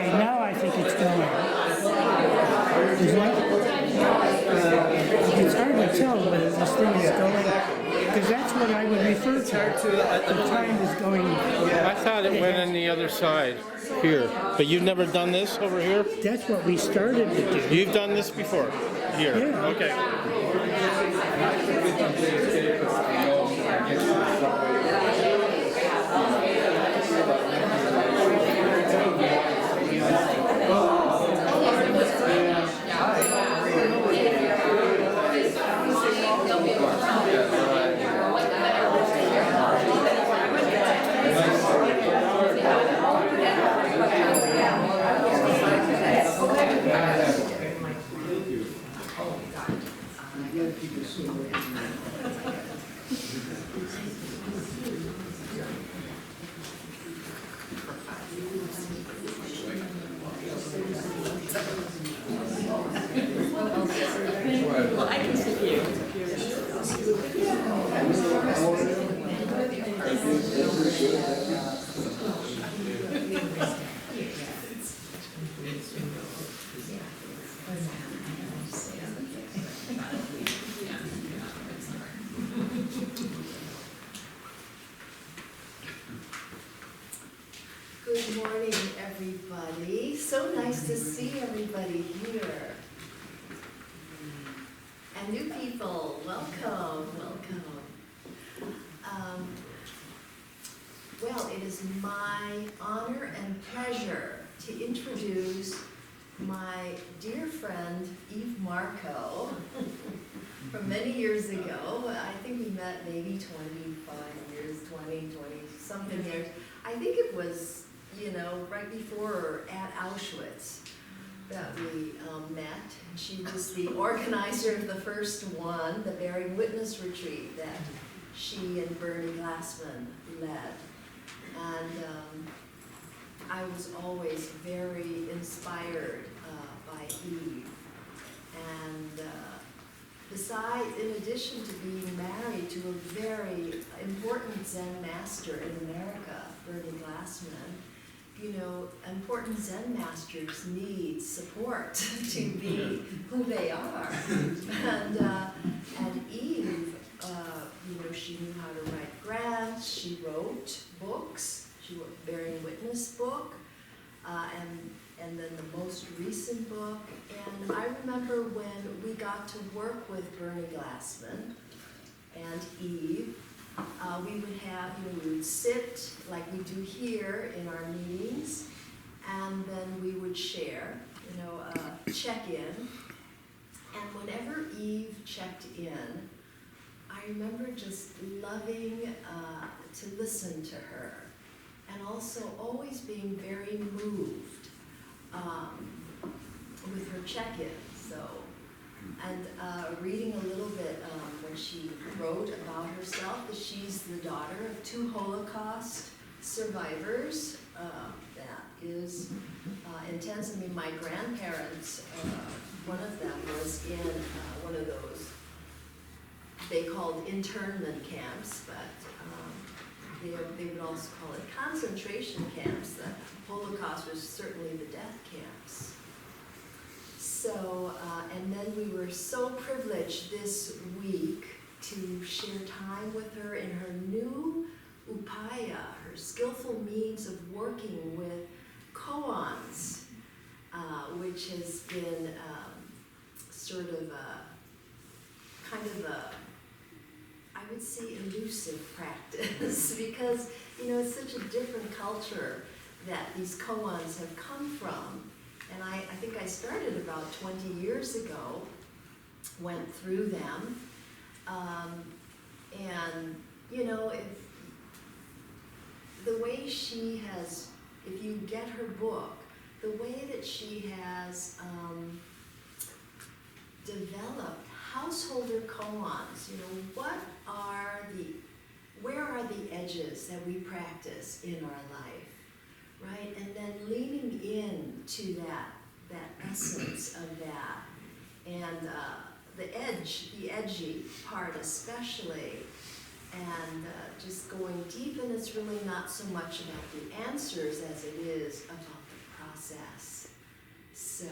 Okay, now I think it's going. Isn't it? It's hard to tell whether this thing is going, because that's what I would refer to. The time is going. I thought it went on the other side here, but you've never done this over here? That's what we started to do. You've done this before? Here? Yeah. Okay. Good morning, everybody. So nice to see everybody here. And new people, welcome, welcome. Well, it is my honor and pleasure to introduce my dear friend, Marko, from many years ago. I think we met maybe 25 years, 20 something years. I think it was, right before or at Auschwitz that we met. She was the organizer of the first one, the Bearing Witness Retreat that she and Bernie Glassman led. And I was always very inspired by Eve. And in addition to being married to a very important Zen master in America, Bernie Glassman, important Zen masters need support to be who they are. And Eve, she knew how to write grants, she wrote books, she wrote a Bearing Witness book, and then the most recent book. And I remember when we got to work with Bernie Glassman and Eve, we would have, we would sit like we do here in our meetings, and then we would share, check in. And whenever Eve checked in, I remember just loving to listen to her, and also always being very moved with her check-in. So, and reading a little bit when she wrote about herself, that she's the daughter of 2 Holocaust survivors. That is intense. I mean, my grandparents, one of them was in one of those, they called internment camps, but they would also call it concentration camps. The Holocaust was certainly the death camps. So, and then we were so privileged this week to share time with her in her new upaya, her skillful means of working with koans, which has been sort of I would say elusive practice because, it's such a different culture that these koans have come from. And I think I started about 20 years ago, went through them, and, if the way she has, if you get her book, the way that she has developed householder koans, where are the edges that we practice in our life, right? And then leaning into that essence of that, and the edgy part especially, and just going deep, and it's really not so much about the answers as it is about the process. So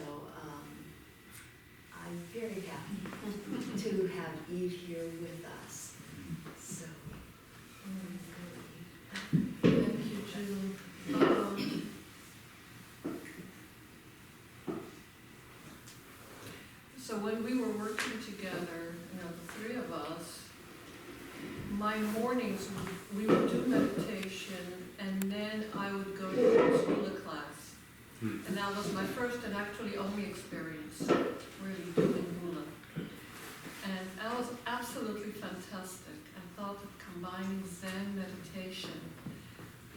I'm very happy to have Eve here with us. So, Thank you, June. So when we were working together, the three of us, my mornings, we would do meditation, and then I would go to a school class. And that was my first and actually only experience, really doing hula. And that was absolutely fantastic. I thought that combining Zen meditation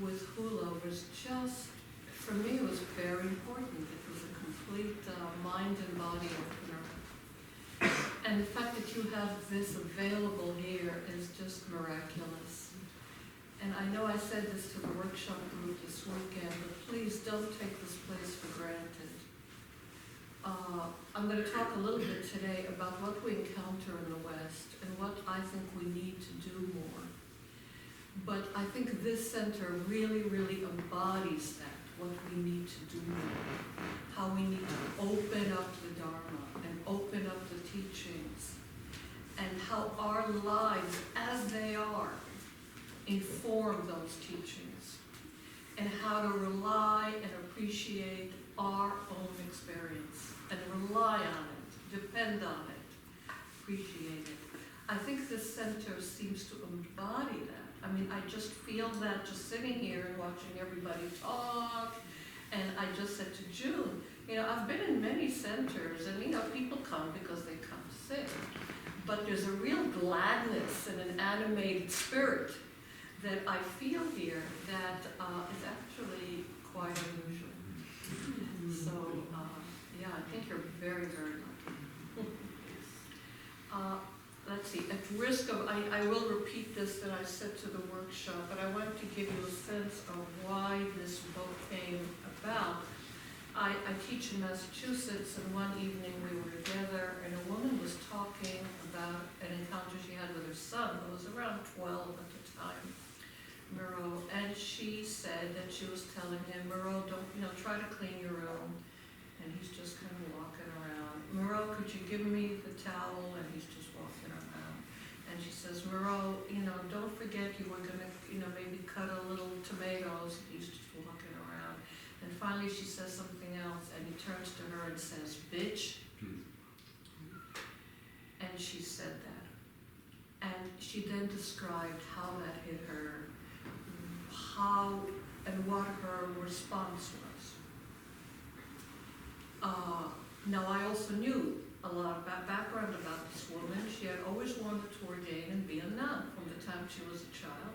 with hula was just, for me, it was very important. It was a complete mind and body opener. And the fact that you have this available here is just miraculous. And I know I said this to the workshop group this weekend, but please don't take this place for granted. I'm going to talk a little bit today about what we encounter in the West and what I think we need to do more. But I think this center really, really embodies that, what we need to do more. How we need to open up the Dharma and open up the teachings, and how our lives as they are inform those teachings, and how to rely and appreciate our own experience and rely on it, depend on it, appreciate it. I think this center seems to embody that. I mean, I just feel that just sitting here and watching everybody talk. And I just said to June, I've been in many centers, and people come because they come sick. But there's a real gladness and an animated spirit that I feel here that is actually quite unusual. So, yeah, I think you're very, very lucky. Let's see, at risk of, I will repeat this that I said to the workshop, but I wanted to give you a sense of why this book came about. I teach in Massachusetts, and one evening we were together, and a woman was talking about an encounter she had with her son, who was around 12 at the time, Marko, and she said that she was telling him, Marko, don't, try to clean your room, and he's just kind of walking around. Marko, could you give me the towel? And he's just walking around. And she says, Marko, don't forget you were going to, maybe cut a little tomatoes. And he's just walking around. And finally she says something else, and he turns to her and says, bitch. And she said that. And she then described how that hit her, how and what her response was. Now, I also knew a lot about background about this woman. She had always wanted to ordain and be a nun from the time she was a child.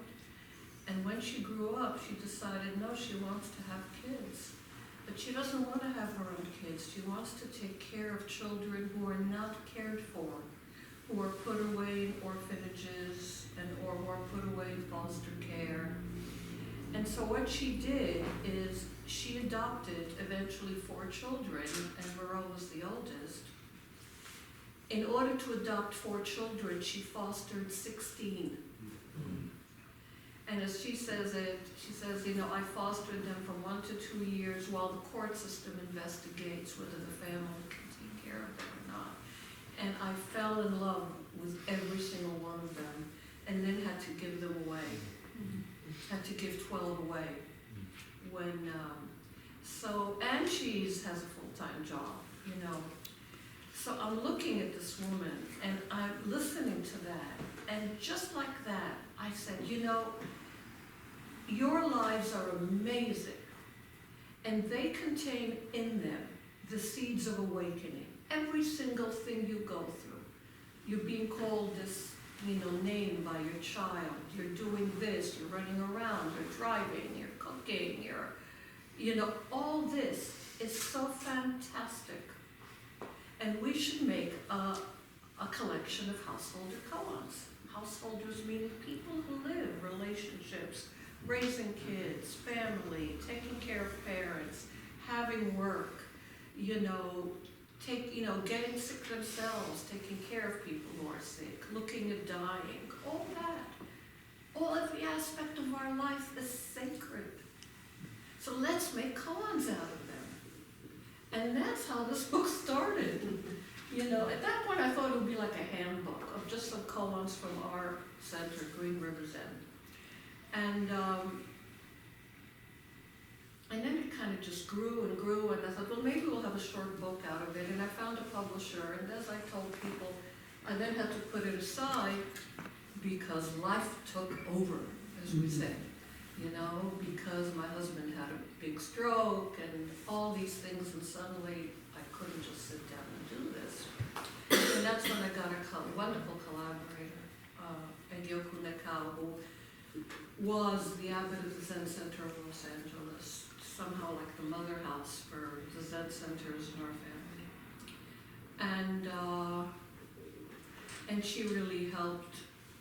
And when she grew up, she decided, no, she wants to have kids. But she doesn't want to have her own kids. She wants to take care of children who are not cared for, who are put away in orphanages or who are put away in foster care. And so what she did is she adopted eventually 4 children, and Marko was the oldest. In order to adopt 4 children, she fostered 16. And as she says, I fostered them from 1 to 2 years while the court system investigates whether the family can take care of them or not. And I fell in love with every single one of them, and then had to give them away. Had to give 12 away. And she has a full-time job, So I'm looking at this woman, and I'm listening to that, and just like that, I said, your lives are amazing, and they contain in them the seeds of awakening. Every single thing you go through, you're being called this, name by your child, you're doing this, you're running around, you're driving, you're cooking, all this is so fantastic. And we should make a collection of householder koans. Householders meaning people who live relationships, raising kids, family, taking care of parents, having work, getting sick themselves, taking care of people who are sick, looking at dying, all that. Every aspect of our life is sacred. So let's make koans out of them. that's how this book started. You know, at that point I thought it would be like a handbook of just some koans from our center, Green River's End. And then it kind of just grew and grew, and I thought, well, maybe we'll have a short book out of it. And I found a publisher, and as I told people, I then had to put it aside because life took over, as we say. You know, because my husband had a big stroke and all these things, and suddenly I couldn't just sit down and do this. And that's when I got a wonderful collaborator, Egyoku Nekao, who was the abbot of the Zen Center of Los Angeles, somehow like the mother house for the Zen centers in our family. And she really helped.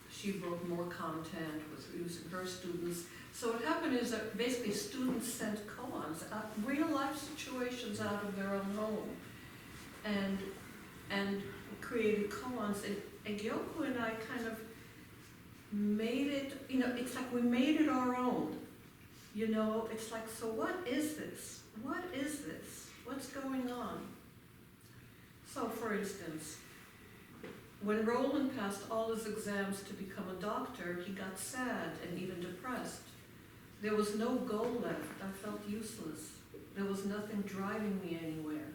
She wrote more content with using her students. So what happened is that basically students sent koans, real life situations out of their own home, and created koans. And Gyoku and I kind of made it, you know, it's like we made it our own. You know, it's like, so what is this? What is this? What's going on? So for instance, when Roland passed all his exams to become a doctor, he got sad and even depressed. There was no goal left. I felt useless. There was nothing driving me anywhere.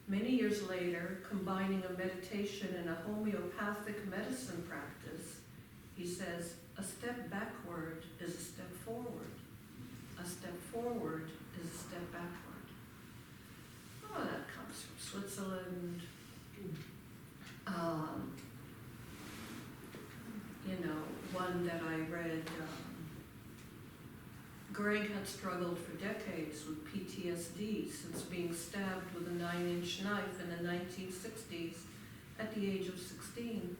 Many years later, combining a meditation and a homeopathic medicine practice, he says, a step backward is a step forward. A step forward is a step backward. Oh, that comes from Switzerland. You know, one that I read, Greg had struggled for decades with PTSD since being stabbed with a 9-inch knife in the 1960s at the age of 16.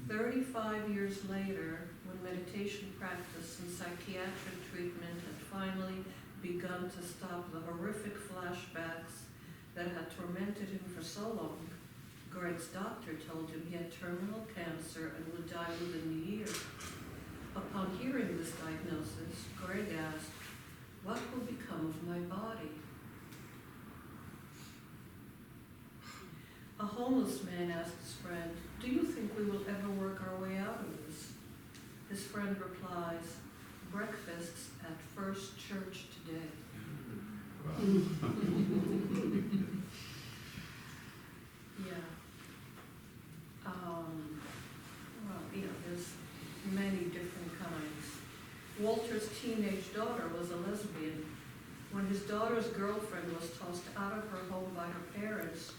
35 years later, when meditation practice and psychiatric treatment had finally begun to stop the horrific flashbacks that had tormented him for so long, Greg's doctor told him he had terminal cancer and would die within the year. Upon hearing this diagnosis, Greg asked, what will become of my body? A homeless man asked his friend, do you think we will ever work our way out of this? His friend replies, breakfasts at First Church today. Yeah. Well, you know, there's many different kinds. Walter's teenage daughter was a lesbian. When his daughter's girlfriend was tossed out of her home by her parents,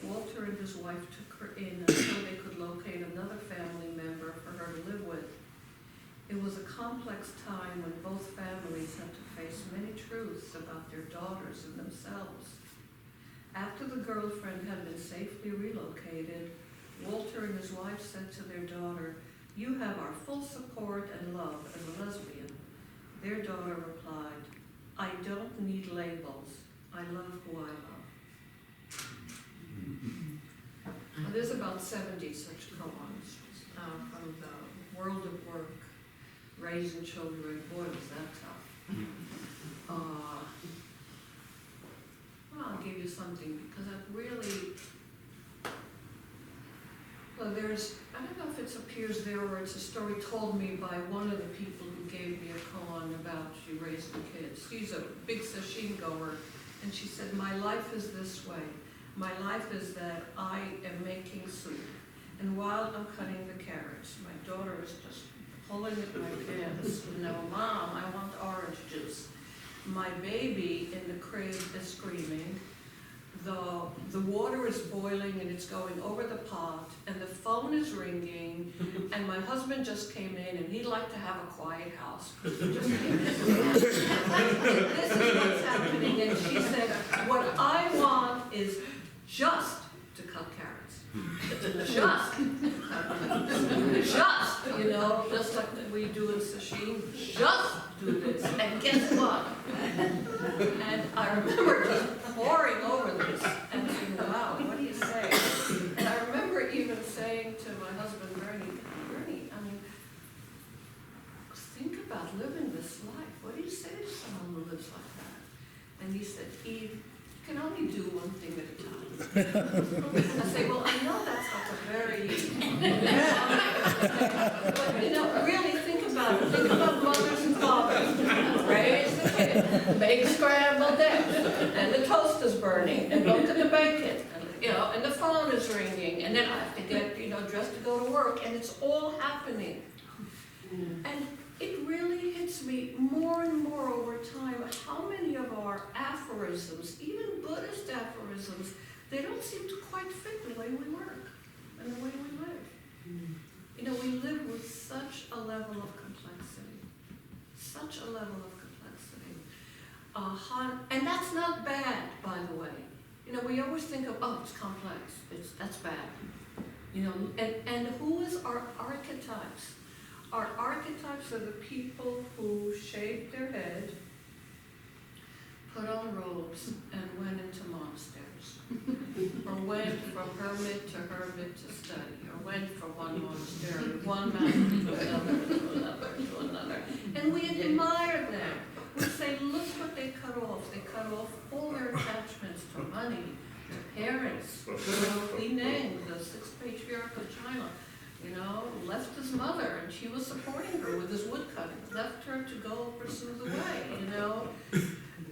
Walter and his wife took her in until they could locate another family member for her to live with. It was a complex time when both families had to face many truths about their daughters and themselves. After the girlfriend had been safely relocated, Walter and his wife said to their daughter, you have our full support and love as a lesbian. Their daughter replied, I don't need labels. I love who I love. Well, there's about 70 such koans from the world of work, raising children. Boy, was that tough. Well, I'll give you something because I've really, well, there's, I don't know if it appears there or it's a story told me by one of the people who gave me a koan about she raising kids. She's a big sashimi goer, and she said, my life is this way. My life is that I am making soup, and while I'm cutting the carrots, my daughter is just pulling at my pants. You know, Mom, I want orange juice. My baby in the crib is screaming. The water is boiling and it's going over the pot, and the phone is ringing, and my husband just came in and he'd like to have a quiet house. This is what's happening, and she said, what I want is just to cut carrots. Just, you know, just like we do in sashimi, just do this. And guess what? And I remember just poring over this and thinking, wow, what do you say? And I remember even saying to my husband, Bernie, I mean, think about living this life. What do you say to someone who lives like that? And he said, Eve, you can only only do one thing at a time. I say, well, I know that's like a very, but you know, really think about it. Think about mothers and fathers. Raise the kid, make scrambled eggs, and the toast is burning, and look at the bacon, and, you know, and the phone is ringing, and then I have to get, you know, dressed to go to work, and it's all happening. And it really hits me more and more over time how many of our aphorisms, even Buddhist aphorisms, they don't seem to quite fit the way we work and the way we live. You know, we live with such a level of complexity, such a level of complexity. And that's not bad, by the way. You know, we always think of, oh, it's complex, that's bad. You know, and who is our archetypes? Our archetypes are the people who shaved their head, put on robes, and went into monasteries. Or went from hermit to study, or went from one monastery, one mountain to another. And we admire them. We say, look what they cut off. They cut off all their attachments to money, their parents. You know, Li Neng, the sixth patriarch of China, you know, left his mother, and she was supporting her with his woodcutting, left her to go pursue the way, you know.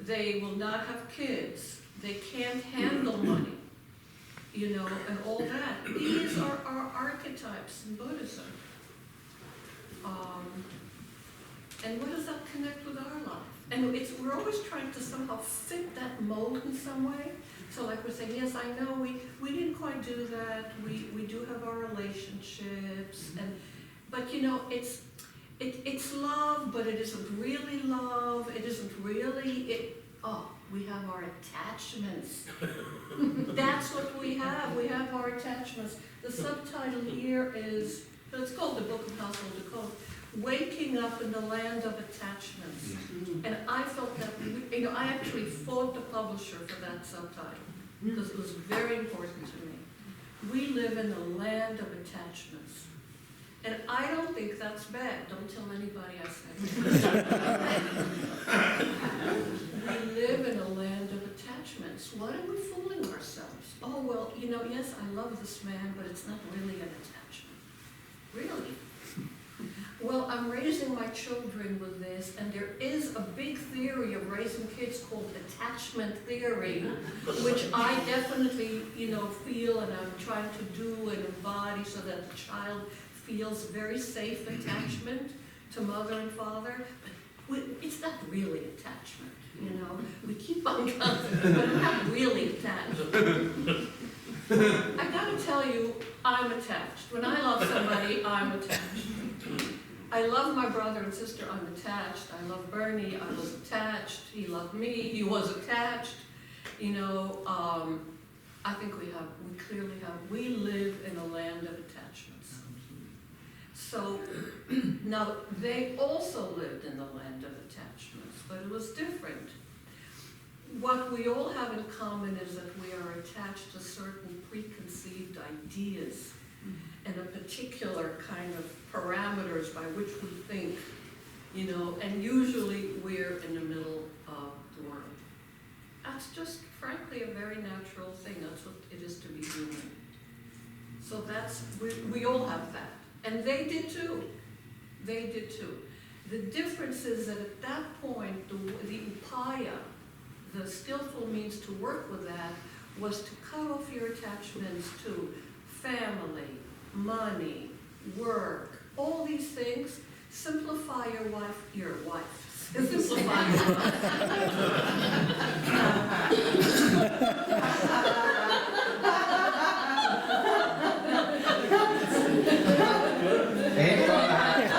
They will not have kids. They can't handle money, you know, and all that. These are our archetypes in Buddhism. And what does that connect with our life? And we're always trying to somehow fit that mold in some way. So like we're saying, yes, I know we didn't quite do that. We do have our relationships, but you know, it's love, but it isn't really love. It isn't really we have our attachments. That's what we have. We have our attachments. The subtitle here is, it's called the Book of Household Decode, Waking Up in the Land of Attachments. And I felt that, you know, I actually fought the publisher for that subtitle because it was very important to me. We live in the land of attachments. And I don't think that's bad. Don't tell anybody I said that. We live in a land of attachments. What are we fooling ourselves? Oh, well, you know, yes, I love this man, but it's not really an attachment. Really? Well, I'm raising my children with this, and there is a big theory of raising kids called attachment theory, which I definitely, you know, feel and I'm trying to do and embody so that the child feels very safe attachment to mother and father. But it's not really attachment, you know. We keep on constantly, but I'm not really attached. I gotta tell you, I'm attached. When I love somebody, I'm attached. I love my brother and sister, I'm attached. I love Bernie, I was attached. He loved me, he was attached. You know, I think we clearly have, we live in a land of attachments. So, now, they also lived in the land of attachments, but it was different. What we all have in common is that we are attached to certain preconceived ideas and a particular kind of parameters by which we think, you know, and usually we're in the middle of the world. That's just, frankly, a very natural thing. That's what it is to be human. So that's, we all have that. And they did too. They did too. The difference is that at that point, the upaya, the skillful means to work with that, was to cut off your attachments to family, money, work, all these things. Simplify your wife. Simplify your Ain't gonna happen.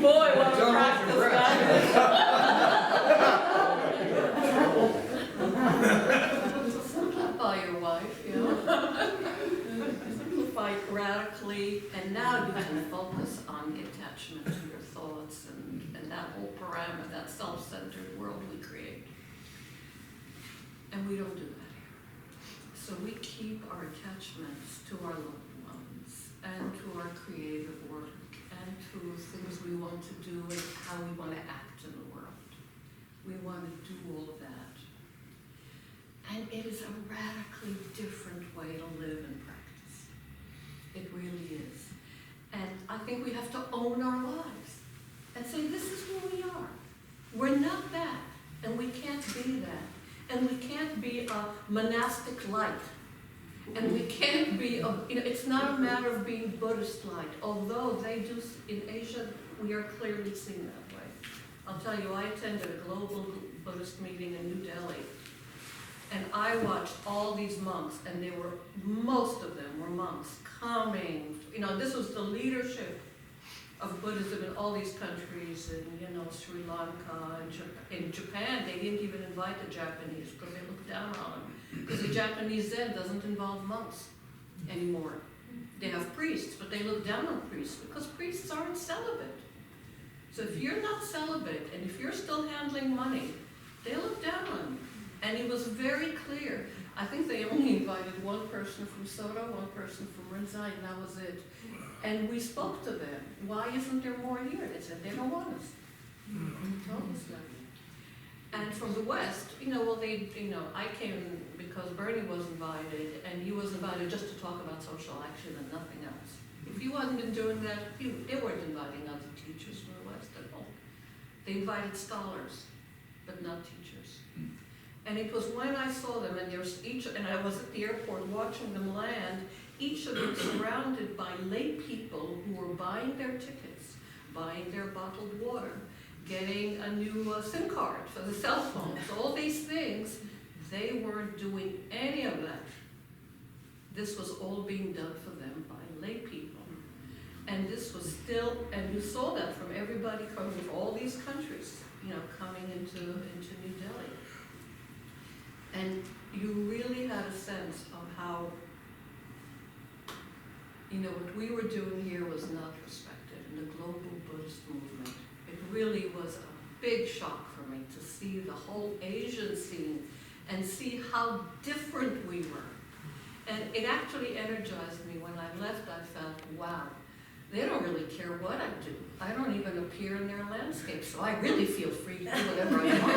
Boy, what a practice Simplify your wife, you know. Simplify it radically, and now you can focus on the attachment to your thoughts and that whole parameter, that self-centered world we create. And we don't do that here. So we keep our attachments to our loved ones and to our creative work and to things we want want to do and how we want to act in the world. We want to do all of that. And it is a radically different way to live and practice. It really is. And I think we have to own our lives and say, this is who we are. We're not that, and we can't be that. And we can't be a monastic light. And we can't be, it's not a matter of being Buddhist light, although they do, in Asia, we are clearly seen that way. I'll tell you, I attended a global Buddhist meeting in New Delhi, and I watched all these monks, and most of them were monks coming, this was the leadership of Buddhism in all these countries, in Sri Lanka, and in Japan, they didn't even invite the Japanese because they looked down on them. Because the Japanese Zen doesn't involve monks anymore. They have priests, but they look down on priests because priests aren't celibate. So if you're not celibate, and if you're still handling money, they look down on you. And it was very clear. I think they only invited one person from Soto, one person from Rinzai, and that was it. And we spoke to them. Why isn't there more here? They said they don't want us. They told us that. And from the West, I came because Bernie was invited, and he was invited just to talk about social action and nothing else. If he hadn't been doing that, they weren't inviting other teachers from the West at all. They invited scholars, but not teachers. And it was when I saw them, and I was at the airport watching them land, each of them surrounded by lay people who were buying their tickets, buying their bottled water, getting a new SIM card for the cell phones, all these things. They weren't doing any of that. This was all being done for them by lay people. And this was still, and you saw that from everybody coming from all these countries, coming into New Delhi. And you really had a sense of how, what we were doing here was not respected in the global Buddhist movement. It really was a big shock for me to see the whole Asian scene and see how different we were. And it actually energized me. When I left, I felt, wow, they don't really care what I do. I don't even appear in their landscape, so I really feel free to do whatever I want.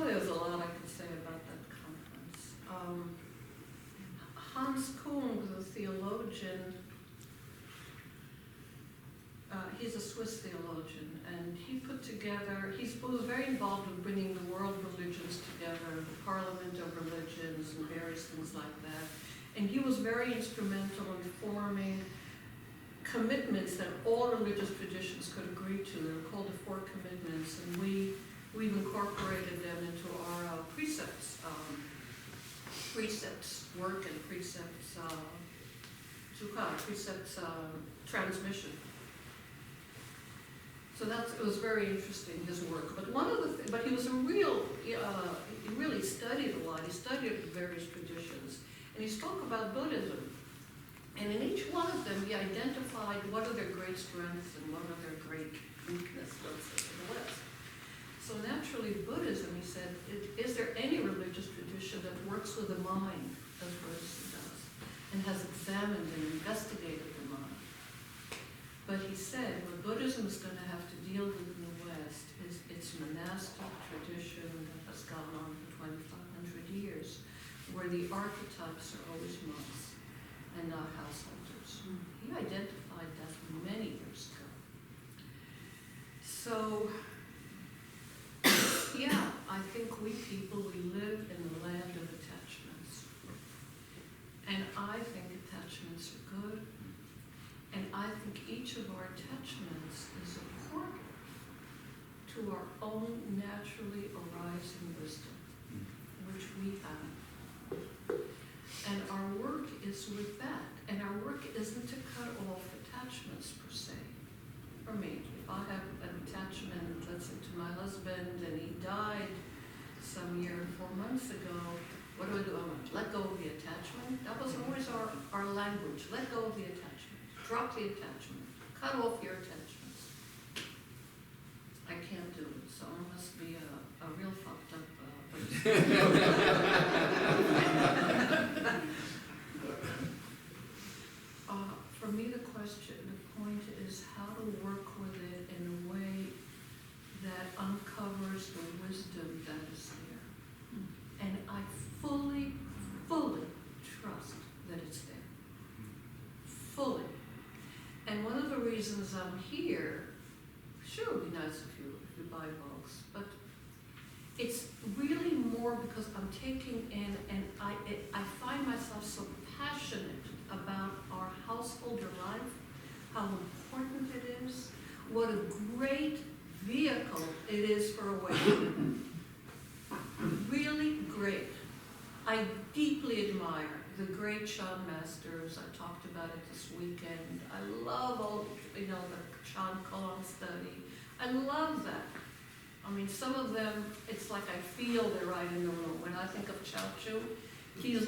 There's a lot I could say about that conference. Hans Kung, the theologian, he's a Swiss theologian, and he was very involved with bringing the world religions together, the Parliament of Religions and various things like that. And he was very instrumental in forming commitments that all religious traditions could agree to. They were called the 4 commitments, and we've incorporated them into our precepts, work and precepts, transmission. So it was very interesting, his work. But but he was he really studied a lot. He studied various traditions, and he spoke about Buddhism. And in each one of them, he identified what are their great strengths and what are their great weaknesses, let's say, in the West. So naturally, Buddhism, he said, is there any religious tradition that works with the mind as Buddhism does, and has examined and investigated the mind? But he said, what Buddhism is going to have to deal with in the West is its monastic tradition that has gone on for 2,500 years, where the archetypes are always monks and not householders. He identified that many years ago. So, yeah, I think we people, we live in the land of attachments. And I think attachments are good. And I think each of our attachments is a portal to our own naturally arising wisdom, which we have. And our work is with that. And our work isn't to cut off attachments per se. For me, if I have an attachment, let's say to my husband, and he died some year and 4 months ago, what do? I'm going to let go of the attachment? That was always our language. Let go of the attachment. Drop the attachment. Cut off your attachments. I can't do it, so I must be a real fucked up For me, question. The point is how to work with it in a way that uncovers the wisdom that is there. And I fully, fully trust that it's there. Fully. And one of the reasons I'm here, sure, it would be nice if you buy books, but it's really more because I'm taking in, and I find myself so passionate about our householder life, how important it is, what a great vehicle it is for awakening. Really great. I deeply admire the great Chan masters. I talked about it this weekend. I love all, the Chan Koan study. I love that. I mean, some of them, it's like I feel they're right in the room. When I think of Chao Chu, he's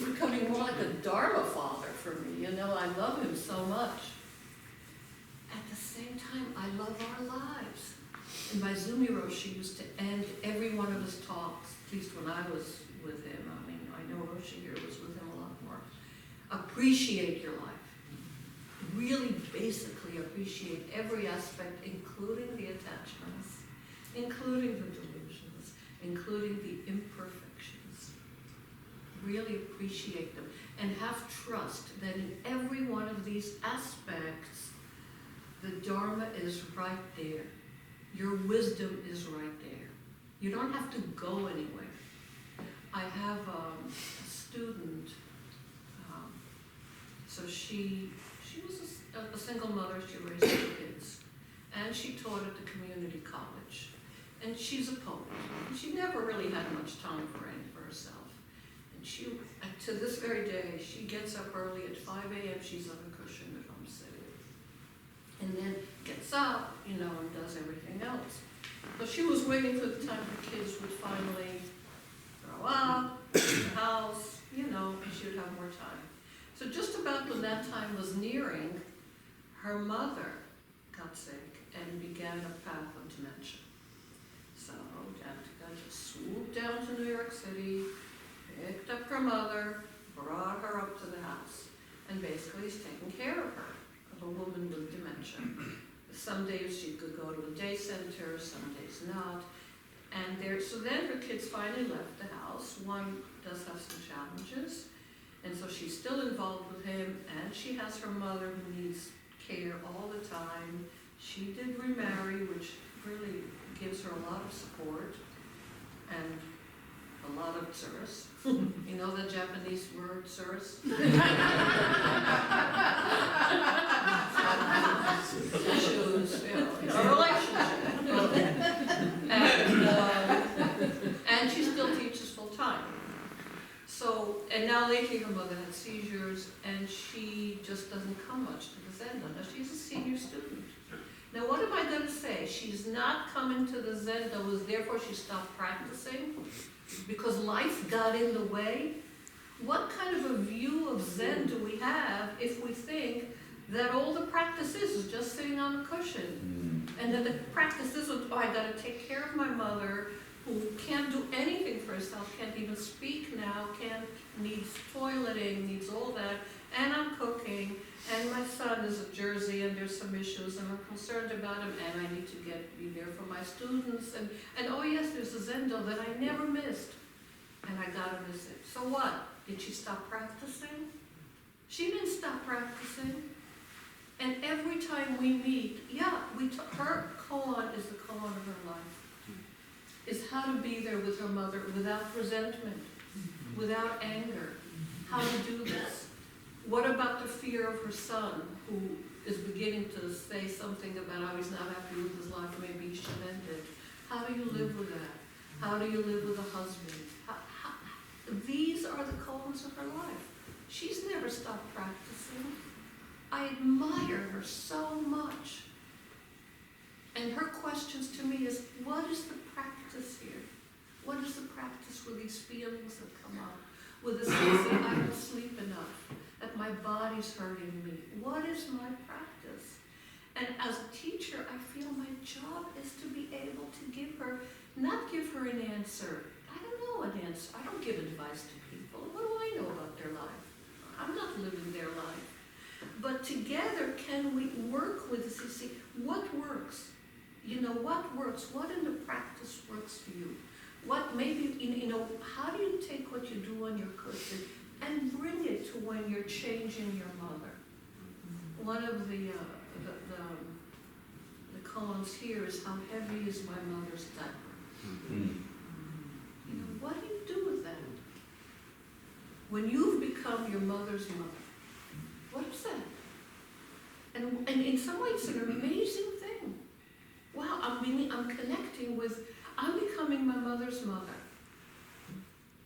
becoming more like a Dharma father for me. I love him so much. At the same time, I love our lives. And my Zumi Roshi used to end every one of his talks, at least when I was with him. I mean, I know Roshi here was with him a lot more. Appreciate your life. Really basically appreciate every aspect, including the attachments, including the delusions, including the imperfections. Really appreciate them and have trust that in every one of these aspects, the Dharma is right there. Your wisdom is right there. You don't have to go anywhere. I have a student, so she was a single mother, she raised two kids, and she taught at the community college. And she's a poet. She never really had much time for herself. And to this very day, she gets up early at 5 a.m., she's on a cushion at home sitting. And then gets up, and does everything else. So she was waiting for the time the kids would finally grow up, in the house, and she would have more time. So just about when that time was nearing, her mother got sick and began a path of dementia. So Jessica just swooped down to New York City, picked up her mother, brought her up to the house, and basically is taking care of her, of a woman with dementia. Some days she could go to a day center, some days not. And so then her kids finally left the house. One does have some challenges, and so she's still involved with him, and she has her mother who needs care all the time. She did remarry, which really gives her a lot of support and a lot of service. You know the Japanese word, service? Issues, it's a relationship. And she still teaches full time. So, and now lately her mother had seizures and she just doesn't come much to the Zendo. Now she's a senior student. Now what am I going to say? She's not coming to the Zendo, therefore she stopped practicing because life got in the way? What kind of a view of Zen do we have if we think that all the practice is just sitting on a cushion? And that the practice isn't, I got to take care of my mother who can't do anything for herself, can't even speak now, needs toileting, needs all that, and I'm cooking, and my son is at Jersey and there's some issues and I'm concerned about him and I need to be there for my students, and oh yes, there's a Zendo that I never missed and I gotta miss it. So what? Did she stop practicing? She didn't stop practicing. And every time we meet, her koan is the koan of her life. Is how to be there with her mother without resentment, without anger. How to do this. What about the fear of her son, who is beginning to say something about how he's not happy with his life, maybe he should end it. How do you live with that? How do you live with a husband? These are the koans of her life. She's never stopped practicing. I admire her so much. And her questions to me is, what is the practice here? What is the practice with these feelings that come up? With the sense that I don't sleep enough, that my body's hurting me. What is my practice? And as a teacher, I feel my job is to be able to not give her an answer. I don't know an answer. I don't give advice to people. What do I know about their life? I'm not living their life. But together, can we work with this? You see, what works? You know, what works? What in the practice works for you? What maybe, you know, how do you take what you do on your cushion and bring it to when you're changing your mother? One of the Koans here is, how heavy is my mother's diaper? You know, what do you do with that? When you've become your mother's mother, what's that? And in some ways, it's an amazing thing. Wow, I'm connecting with, I'm becoming my mother's mother.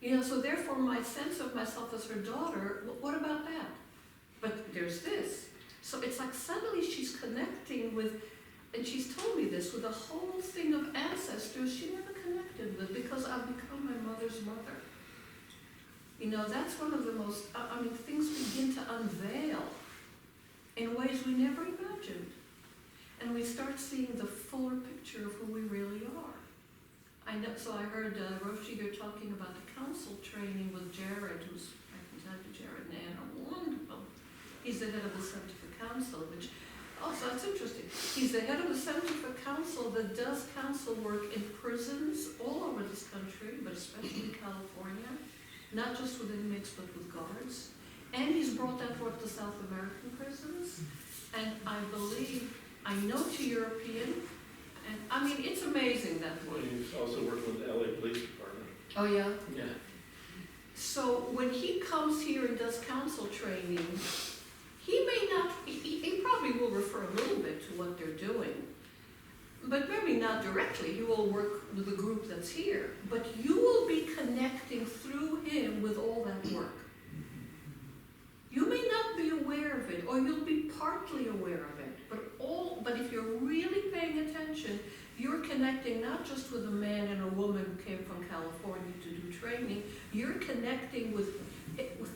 You know, so therefore my sense of myself as her daughter, what about that? But there's this. So it's like suddenly she's connecting with, and she's told me this, with a whole thing of ancestors she never connected with, because I've become my mother's mother. You know, that's one of the most, things begin to unveil in ways we never imagined. And we start seeing the fuller picture of who we really are. I know, so I heard Roshi here talking about the council training with Jared, who's, I can tell you, Jared and Ann are wonderful. He's the head of the Center for Council, which, so that's interesting. He's the head of the Center for Council that does council work in prisons all over this country, but especially in California, not just with inmates, but with guards. And he's brought that work to South American prisons. And I believe, I know to European, and it's amazing that work. He's also working with the LA Police Department. Oh, yeah? Yeah. So when he comes here and does council training, he may not, he probably will refer a little bit to what they're doing, but maybe not directly. He will work with the group that's here, but you will be connecting through him with all that work. You may not be aware of it, or you'll be partly aware of it, but if you're really paying attention, you're connecting not just with a man and a woman who came from California to do training, you're connecting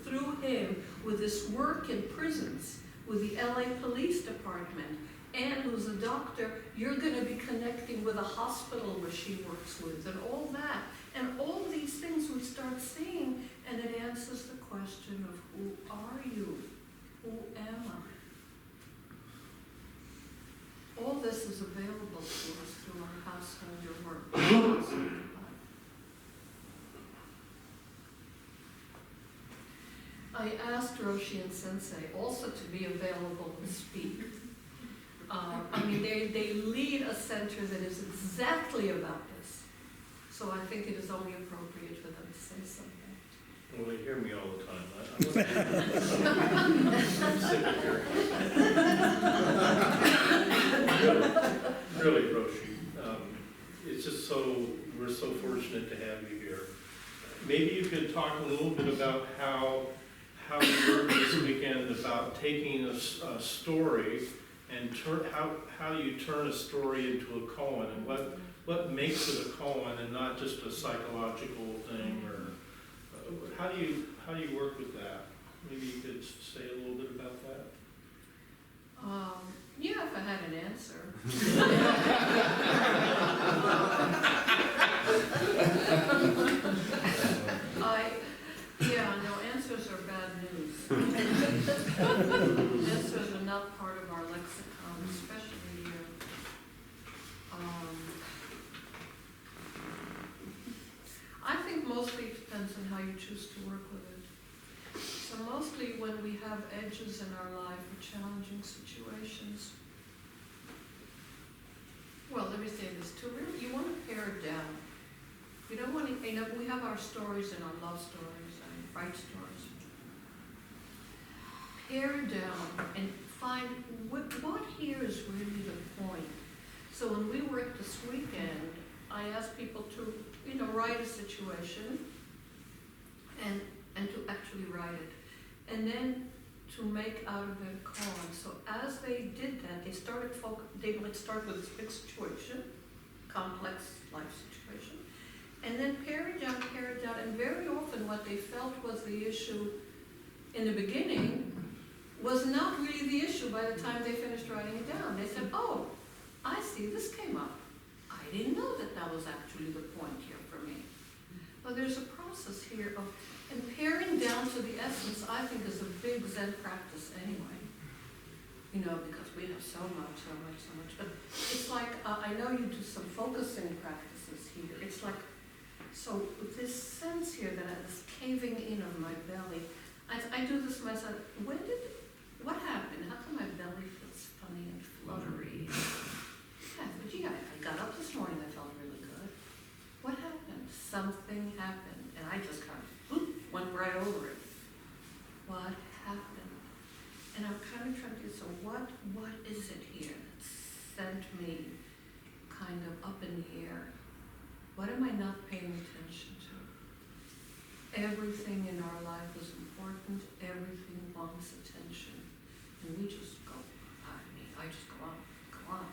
through him with this work in prisons, with the LA Police Department, and who's a doctor. You're going to be connecting with a hospital where she works with, and all that. And all these things we start seeing, and it answers the question of who are you? Who am I? All this is available to us through our household, your work. I asked Roshi and Sensei also to be available and speak. They lead a center that is exactly about this. So I think it is only appropriate for them to say something. Well, they hear me all the time. I'm sick of hearing it. Really, Roshi. It's just we're so fortunate to have you here. Maybe you could talk a little bit about how you worked this weekend about taking a story and how you turn a story into a koan, and what makes it a koan and not just a psychological thing, or how do you work with that? Maybe you could say a little bit about that. Yeah, if I had an answer. Answers are bad news. Answers are not part of our lexicon, especially here. I think mostly it depends on how you choose to work with it. So mostly when we have edges in our life or challenging situations, well, let me say this too, really, you want to pare it down. You don't want to, we have our stories and our love stories and right stories. Pare it down and find what here is really the point. So when we worked this weekend, I asked people to, write a situation and to actually write it. And then to make out of it a koan. So as they did that, they would start with this big situation, complex life situation, and then pare it down, and very often what they felt was the issue in the beginning was not really the issue by the time they finished writing it down. They said, oh, I see, this came up. I didn't know that was actually the point here for me. But there's a process here of, and paring down to the essence, I think, is a big Zen practice anyway. you know, because we have so much. But it's like, I know you do some focusing practices here. It's like, so with this sense here that this caving in of my belly, I do this myself. What happened? How come my belly feels funny and fluttery? Yeah, but gee, I got up this morning, I felt really good. What happened? Something happened, and I just kind of went right over it. What happened? And I'm kind of trying to, so what is it here that sent me kind of up in the air? What am I not paying attention to? Everything in our life is important, everything wants attention. And we just go, I just go on.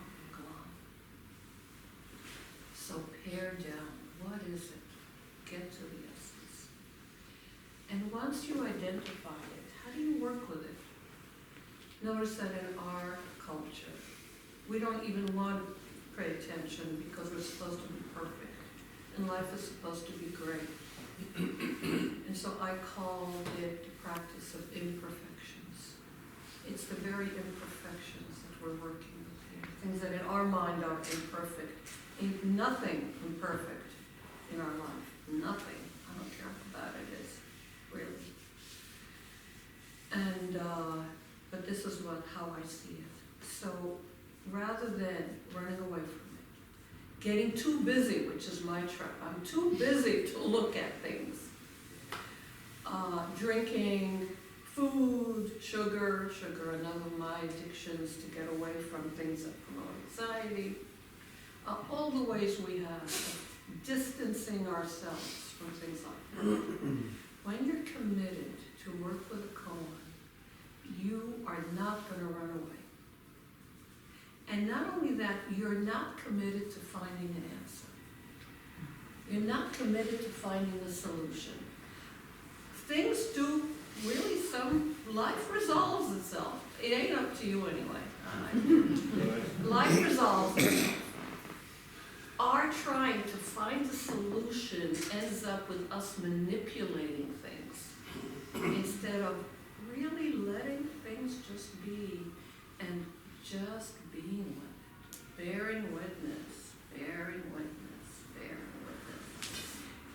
So pare down, what is it? Get to the essence. And once you identify it, how do you work with it? Notice that in our culture, we don't even want to pay attention because we're supposed to be perfect. And life is supposed to be great. And so I call it the practice of imperfections. It's the very imperfections that we're working with here. Things that in our mind are imperfect. Ain't nothing imperfect in our life. Nothing. I don't care how bad it is, really. And, but this is how I see it. So rather than running away from it, getting too busy, which is my trap. I'm too busy to look at things. Drinking, food, sugar, another of my addictions to get away from things that promote anxiety. All the ways we have of distancing ourselves from things like that. When you're committed to work with a koan, you are not going to run away. And not only that, you're not committed to finding an answer. You're not committed to finding a solution. Things do really, life resolves itself. It ain't up to you anyway. Life resolves itself. Our trying to find a solution ends up with us manipulating things instead of really letting things just be and just being with it, bearing witness.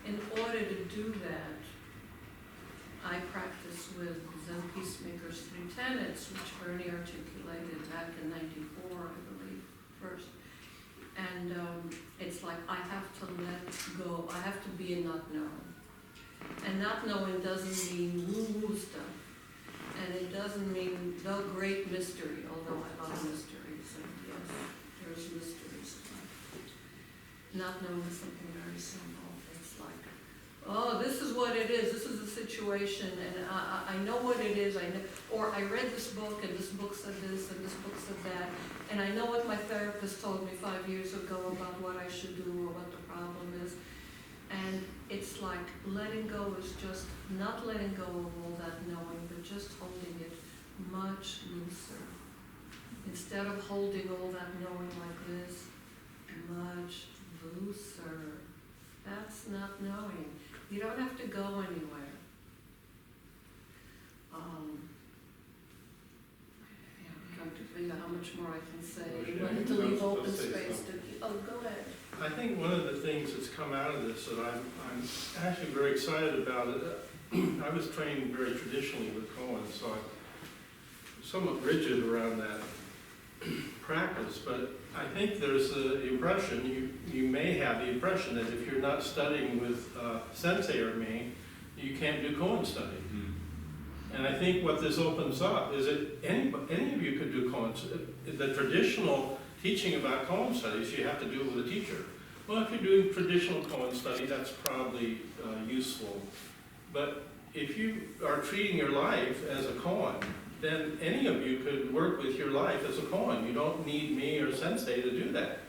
In order to do that, I practice with Zen Peacemaker's 3 tenets, which Bernie articulated back in '94, I believe, first. And it's like I have to let go, I have to be in not knowing. And not knowing doesn't mean woo-woo stuff. And it doesn't mean no great mystery, although I love mysteries, and yes, there's mysteries. Not knowing is something very simple. It's like, oh, this is what it is, this is the situation, and I know what it is, I know, or I read this book, and this book said this, and this book said that, and I know what my therapist told me 5 years ago about what I should do or what the problem is. And it's like letting go is just not letting go of all that knowing, but just holding it much looser. Instead of holding all that knowing like this, much looser. That's not knowing. You don't have to go anywhere. I'm trying to figure out how much more I can say. Roshi, You wanted to leave open space to, go ahead. I think one of the things that's come out of this that I'm actually very excited about it. I was trained very traditionally with Koans, so I'm somewhat rigid around that practice, but I think there's the impression, you may have the impression that if you're not studying with Sensei or me, you can't do Koan study. And I think what this opens up is that any of you could do Koan. The traditional teaching about Koan studies, you have to do it with a teacher. Well, if you're doing traditional Koan study, that's probably useful. But if you are treating your life as a Koan, then any of you could work with your life as a Koan. You don't need me or Sensei to do that.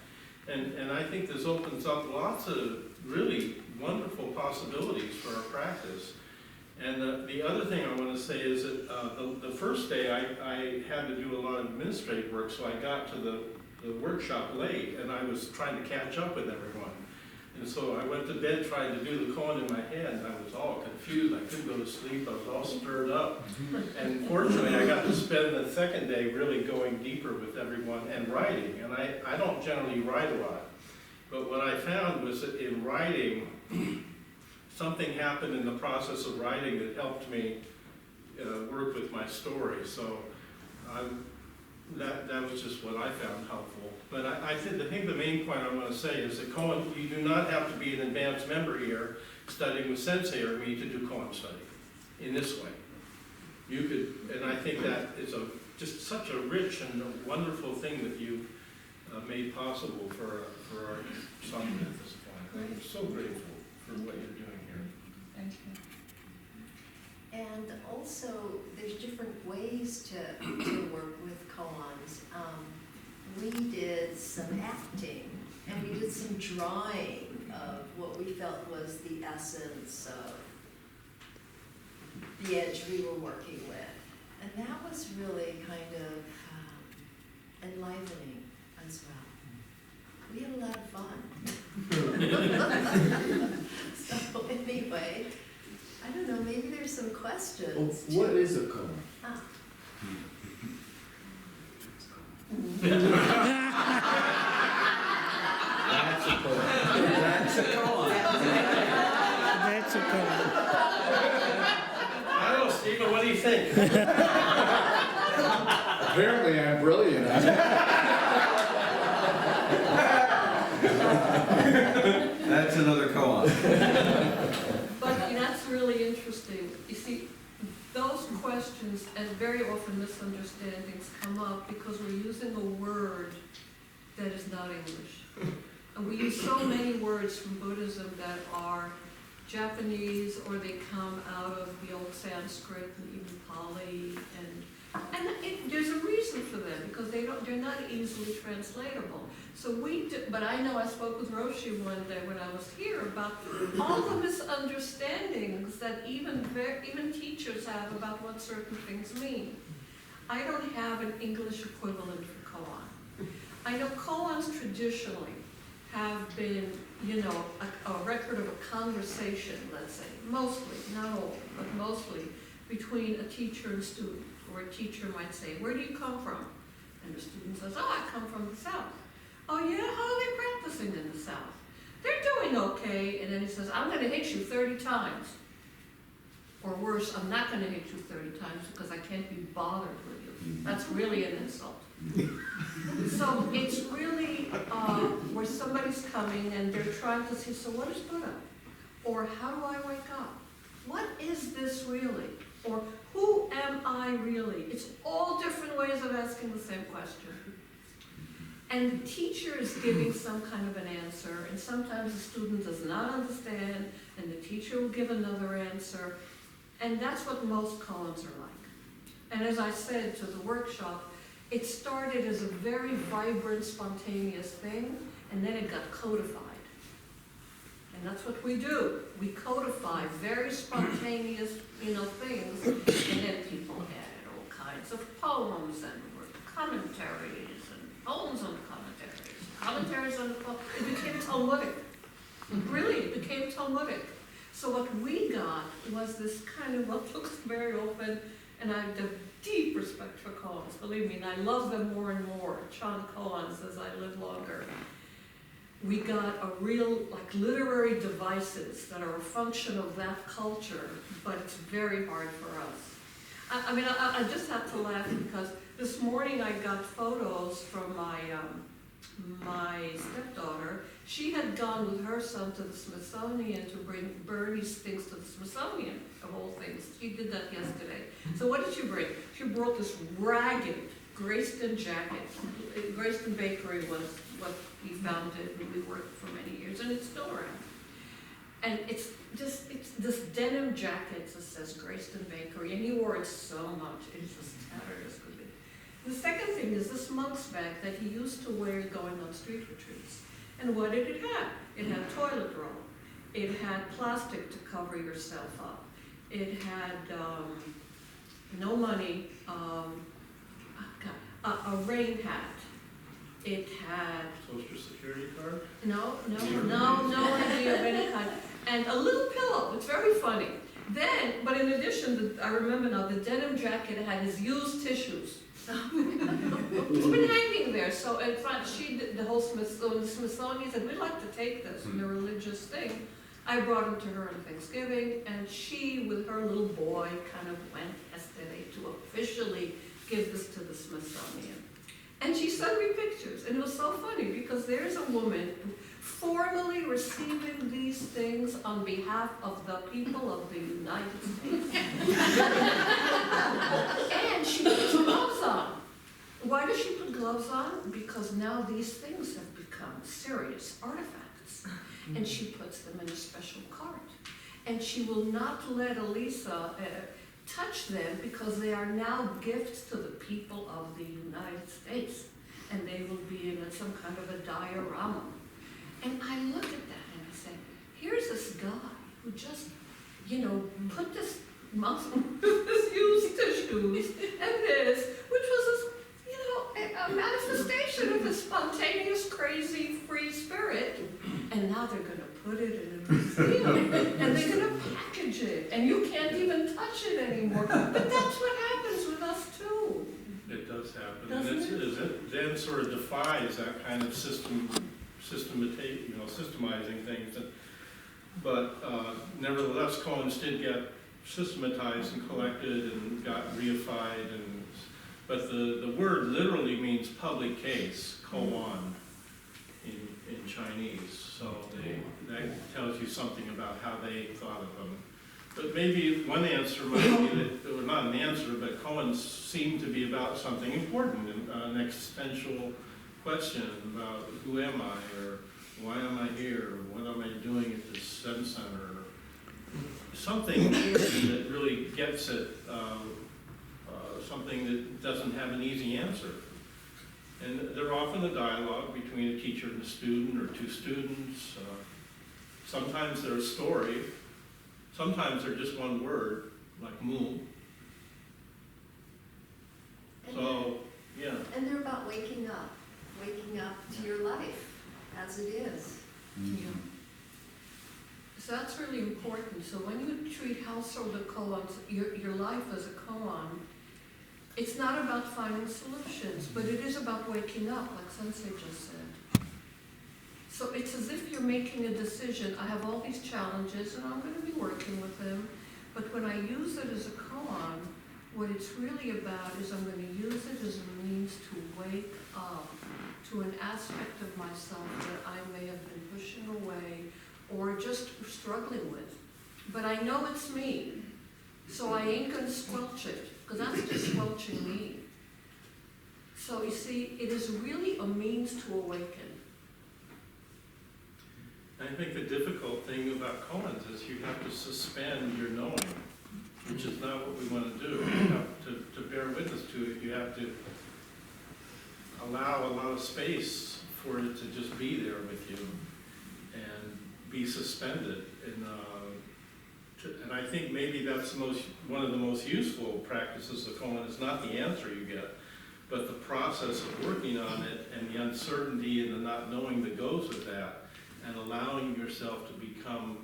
And I think this opens up lots of really wonderful possibilities for our practice. And the other thing I want to say is that the first day I had to do a lot of administrative work, so I got to the workshop late, and I was trying to catch up with everyone. And so I went to bed trying to do the koan in my head, and I was all confused. I couldn't go to sleep. I was all stirred up. And fortunately, I got to spend the second day really going deeper with everyone and writing. And I don't generally write a lot. But what I found was that in writing, something happened in the process of writing that helped me work with my story. So that was just what I found helpful. But I think the main point I'm going to say is that koan, you do not have to be an advanced member here studying with Sensei or me to do koan study in this way. You could, and I think that is just such a rich and a wonderful thing that you've made possible for our son at this point. I'm so grateful for what you're doing here. Thank you. And also, there's different ways to work with koans. We did some acting, and we did some drawing of what we felt was the essence of the edge we were working with. And that was really kind of enlivening as well. We had a lot of fun. So anyway, I don't know, maybe there's some questions. What is a coma? Ah. That's a coma. That's a coma. That's a code. I don't know, Stephen, what do you think? Apparently I'm brilliant. That's another koan. But that's really interesting. You see, those questions and very often misunderstandings come up because we're using a word that is not English. And we use so many words from Buddhism that are Japanese, or they come out of the old Sanskrit and even Pali, and there's a reason for them because they're not easily translatable. So but I know I spoke with Roshi one day when I was here about all the misunderstandings that even teachers have about what certain things mean. I don't have an English equivalent for koan. I know koans traditionally have been, a record of a conversation, let's say, mostly, not all, but mostly, between a teacher and student. Or a teacher might say, "Where do you come from?" And the student says, "Oh, I come from the South." "Oh yeah, how are they practicing in the South?" "They're doing okay." And then he says, "I'm going to hit you 30 times. Or worse, I'm not going to hit you 30 times because I can't be bothered with you. That's really an insult. So it's really where somebody's coming and they're trying to see, so what is Buddha? Or how do I wake up? What is this really? Or who am I really? It's all different ways of asking the same question. And the teacher is giving some kind of an answer, and sometimes the student does not understand, and the teacher will give another answer. And that's what most koans are like. And as I said to the workshop, it started as a very vibrant, spontaneous thing, and then it got codified. And that's what we do. We codify very spontaneous, things, and then people added all kinds of poems and commentaries and poems on commentaries on the poem. It became Talmudic. Really, it became Talmudic. So what we got was this kind of what looks very often, and I have deep respect for koans, believe me, and I love them more and more. Chan koans as I live longer. We got a real, literary devices that are a function of that culture, but it's very hard for us. I just have to laugh because this morning I got photos from my stepdaughter. She had gone with her son to the Smithsonian to bring Bernie's things to the Smithsonian, of all things. She did that yesterday. So what did she bring? She brought this ragged Grayston jacket. Grayston Bakery was what we founded when we worked for many years, and it's still around. And it's this denim jacket that says Grayston Bakery, and he wore it so much, it's just tattered as could be. The second thing is this monk's bag that he used to wear going on street retreats. And what did it have? It had toilet roll. It had plastic to cover yourself up. It had no money, a rain hat, It had Social security card? no idea of any kind. And a little pillow, it's very funny. Then, but in addition, I remember now, the denim jacket had his used tissues. It's been hanging there, so in front, she did the whole Smithsonian said, we'd like to take this, and a religious thing. I brought him to her on Thanksgiving, and she, with her little boy, kind of went yesterday to officially give this to the Smithsonian. And she sent me pictures, and it was so funny, because there's a woman formally receiving these things on behalf of the people of the United States. And she puts gloves on. Why does she put gloves on? Because now these things have become serious artifacts. And she puts them in a special cart. And she will not let Elisa touch them because they are now gifts to the people of the United States. And they will be in some kind of a diorama. And I look at that and I say, here's this guy who just, put this muscle, this used tissues and this, which was, a manifestation of his spontaneous, crazy, free spirit. And now they're going to put it in a museum and they're going to package it and you can't even touch it anymore. But that's what happens with us too. It does happen. Doesn't And it then sort of defies that kind of systemizing things. But nevertheless, Koans did get systematized and collected and got reified. But the word literally means public case, koan, in Chinese. So that tells you something about how they thought of them. But maybe one answer might be that, or not an answer, but koans seem to be about something important, an existential question about who am I, or why am I here, or what am I doing at this Zen center, something that really gets at something that doesn't have an easy answer. And they're often a dialogue between a teacher and a student, or two students. Sometimes they're a story. Sometimes they're just one word, like mu. So, yeah. And they're about waking up to your life as it is. Yeah. So that's really important. So when you treat household koans, your life as a koan, it's not about finding solutions, but it is about waking up, like Sensei just said. So it's as if you're making a decision. I have all these challenges and I'm going to be working with them, but when I use it as a koan, what it's really about is I'm going to use it as a means to wake up to an aspect of myself that I may have been pushing away or just struggling with. But I know it's me, so I ain't going to squelch it, because that's just squelching me. So you see, it is really a means to awaken. I think the difficult thing about koans is you have to suspend your knowing, which is not what we want to do. You have to bear witness to it. You have to allow a lot of space for it to just be there with you and be suspended. And I think maybe that's one of the most useful practices of koan. Is not the answer you get, but the process of working on it and the uncertainty and the not knowing that goes with that, and allowing yourself to become,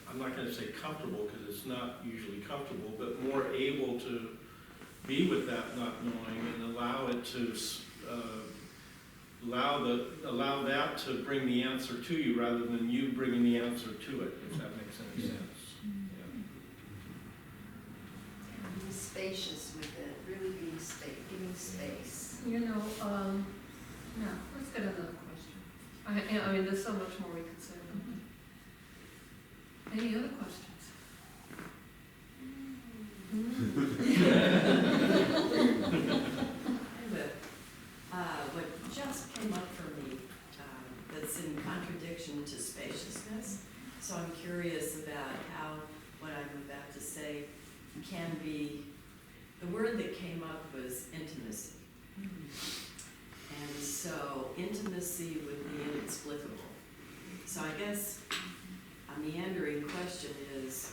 I'm not going to say comfortable because it's not usually comfortable, but more able to be with that not knowing and allow it to, allow that to bring the answer to you rather than you bringing the answer to it, if that makes any sense. Be spacious with it, really be giving space. Now, let's get another question. I mean, there's so much more we could say about that. Any other questions? What just came up for me that's in contradiction to spaciousness. So I'm curious about how what I'm about to say can be, the word that came up was intimacy. And so intimacy would be inexplicable. So I guess a meandering question is,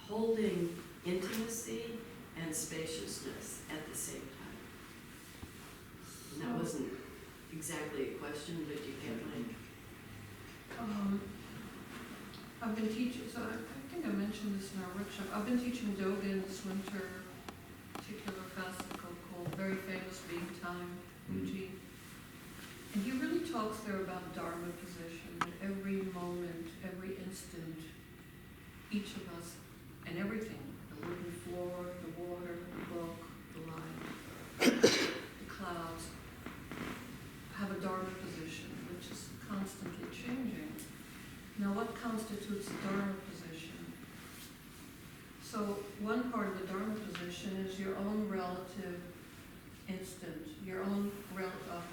holding intimacy and spaciousness at the same time? And that wasn't exactly a question, but you get my... I've been teaching, so I think I mentioned this in our workshop. I've been teaching Dogen this winter, a particular classical called Very Famous Being Time, Fuji. And he really talks there about Dharma position, that every moment, every instant, each of us, and everything, the living floor, the water, the book, the light, the clouds, have a Dharma position, which is constantly changing. Now, what constitutes the Dharma position? So, one part of the Dharma position is your own relative instant, your own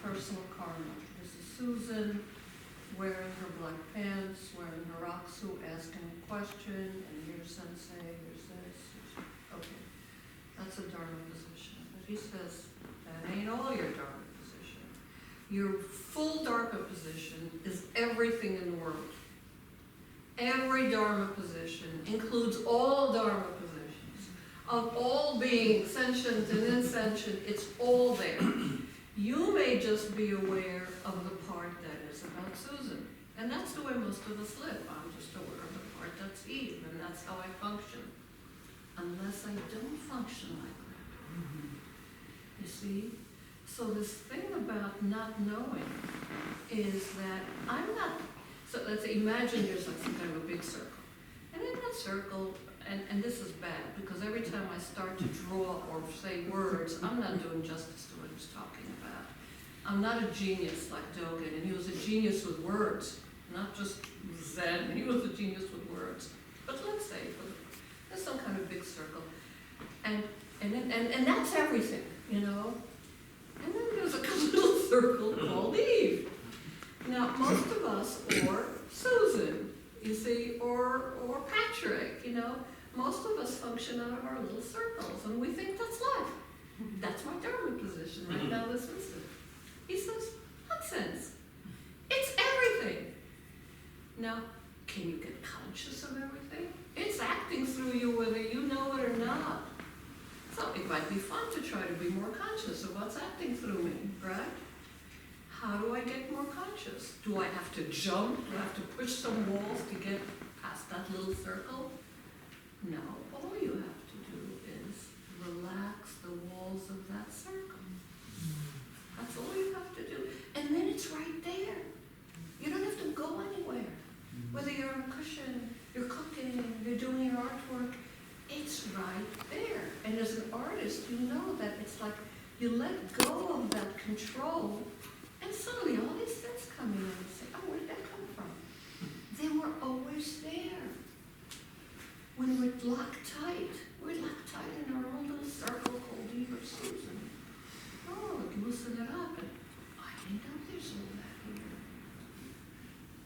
personal karma. This is Susan wearing her black pants, wearing her raksu, asking a question, and here's Sensei, here's this. Okay, that's a Dharma position. But he says, that ain't all your Dharma position. Your full Dharma position is everything in the world. Every Dharma position includes all Dharma positions of all beings, sentient and insentient. It's all there. You may just be aware of the part that is about Susan. And that's the way most of us live. I'm just aware of the part that's Eve, and that's how I function. Unless I don't function like that. You see? So this thing about not knowing is that I'm not... So let's say, imagine there's like some kind of a big circle. And in that circle, and this is bad, because every time I start to draw or say words, I'm not doing justice to what he's talking about. I'm not a genius like Dogen, and he was a genius with words, not just Zen, he was a genius with words. But let's say, there's some kind of big circle. And that's everything, you know? And then there's a little circle called Eve. Now, most of us, or Susan, you see, or Patrick, you know, most of us function out of our little circles, and we think that's life. That's my Dharma position right now this instant. He says, nonsense. It's everything. Now, can you get conscious of everything? It's acting through you whether you know it or not. So it might be fun to try to be more conscious of what's acting through me, right? How do I get more conscious? Do I have to jump? Do I have to push some walls to get past that little circle? No, all you have to do is relax the walls of that circle. That's all you have to do. And then it's right there. You don't have to go anywhere. Whether you're on a cushion, you're cooking, you're doing your artwork, it's right there. And as an artist, you know that it's like you let go of that control. And suddenly all these things come in and say, oh, where did that come from? They were always there. When we're locked tight in our own little circle called Eve or Susan. Oh, loosen it up, and I didn't know there's all that here.